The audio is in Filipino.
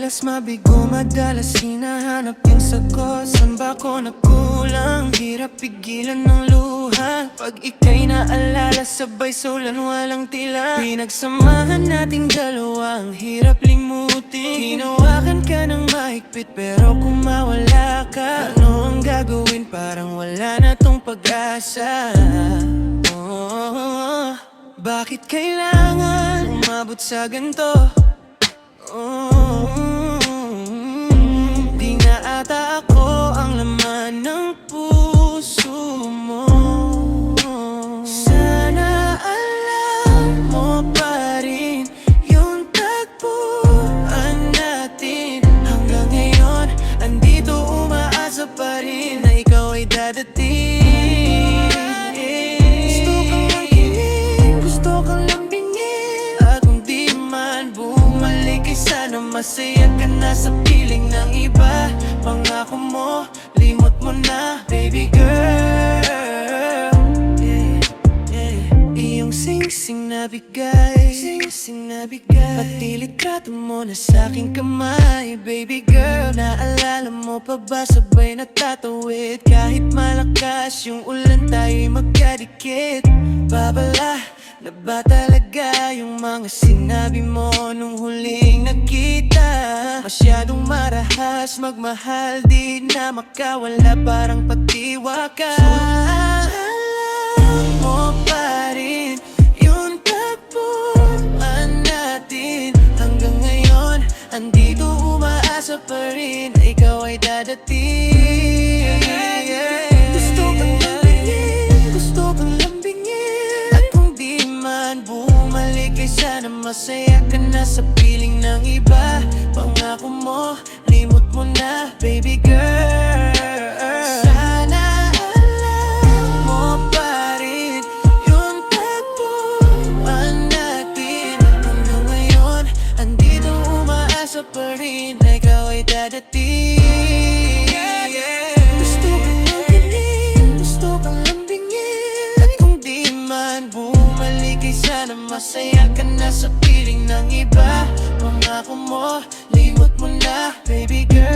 Madalas mabigo, madalas hinahanap yung sagot. Saan ba ko nagkulang? Hirap pigilan ng luha. Pag ika'y naalala, sabay sulan walang tila. Pinagsamahan nating dalawa, ang hirap limutin. Hinawakan ka ng mahigpit, pero kung mawala ka, ano ang gagawin? Parang wala na tong pag-asa. Bakit kailangan umabot sa ganito? Di na ata ako ang laman ng puso mo. Sana alam mo pa rin yung tagpuan natin. Hanggang ngayon, andito umaasa pa rin na ikaw ay dadating. Gusto kang lambingin, at kung di man bumalik ay sana masaya ka na sa piling ng iba. Pangako mo, limot mo na, baby girl. Iyong sing-sing na bigay, pati litrato mo na sa'king kamay, baby girl. Naalala mo pa ba sabay natatawid? Kahit malakas yung ulan tayo'y magkadikit. Babala na ba talaga yung mga sinabi mo nung huling nagkita? Masyadong marahas magmahal, di na makawala, parang patiwa ka. Alam mo pa rin yung tagpuan natin. Hanggang ngayon, andito umaasa pa rin na ikaw ay dadating. Gusto kang lambingin, gusto kang lambingin, at kung di man bumalik ay sana masaya ka na sa piling ng iba. Pangako mo, limot mo na, baby girl. Sana alam mo pa rin yung tagpuan natin. Hanggang ngayon, andito umaasa pa rin na ikaw ay dadating. Gusto kang lambingin, gusto kang lambingin, at kung di man bumalik ay sana masaya ka na sa piling ng iba. Pangako mo, limot mo na, baby girl.